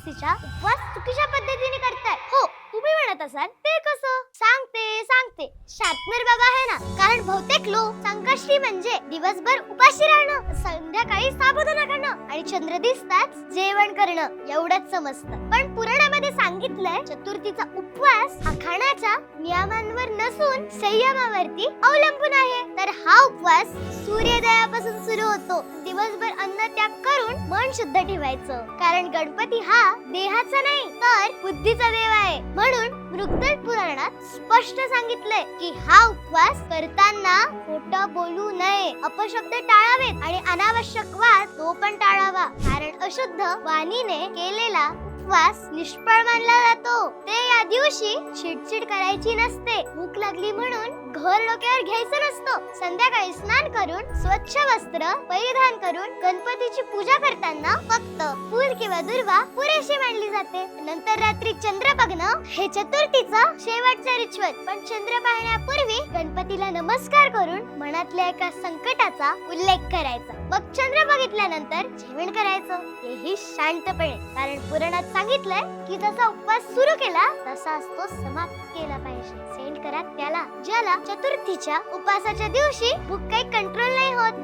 चतुर्थीचा उपवास चुकीच्या पद्धतीने करताय. हो, तुम्ही म्हणत असाल ते कसं? सांगते शार्पनर बाबा आहे ना, कारण बहुतेक लोक संकष्टी म्हणजे दिवसभर उपाशी राहणं, संध्याकाळी साबुदाणा खाणं आणि चंद्र दिसताच जेवण करणं एवढंच समजतं. पण पुराणामध्ये सांगितलंय चतुर्थीचा उपवास हा खाण्याच्या नियमांवर नसून संयमावरती अवलंबून आहे. तर हा उपवास सूर्योदयापासून सुरू होतो. दिवसभर अन्न त्याग करून मन शुद्ध ठेवायचं, कारण गणपती हा देहाचा नाही तर बुद्धीचा देव आहे. म्हणून मृगदल पुराणात स्पष्ट सांगितलंय की हा उपवास करताना खोटं बोलू नये, अपशब्द टाळावेत आणि अनावश्यक वाद तो पण टाळावा, कारण अशुद्ध वाणीने केलेला उपवास निष्फळ मानला जातो. ते या दिवशी चिडचिड करायची नसते, भूक लागली म्हणून घर डोक्यावर घ्यायचं नसतं. संध्याकाळी स्नान करून स्वच्छ वस्त्र परिधान करून गणपतीची पूजा करताना फक्त फूल किंवा दुर्वा पुरेशी मानली जाते. नंतर रात्री चंद्र बघणं हे चतुर्थीचं शेवटचं रिच्युअल. पण चंद्र पाहण्यापूर्वी गणपतीला नमस्कार करून मनातल्या एका संकटाचा उल्लेख करायचा. मग चंद्र बघितल्यानंतर जेवण करायचं, हेही शांतपणे, कारण पुराणात सांगितलंय की जसा उपवास सुरू केला तसाच तो समाप्त केला पाहिजे. सेंड करा त्याला ज्याला चतुर्थीच्या उपवासाच्या दिवशी भूक काही कंट्रोल नाही होत.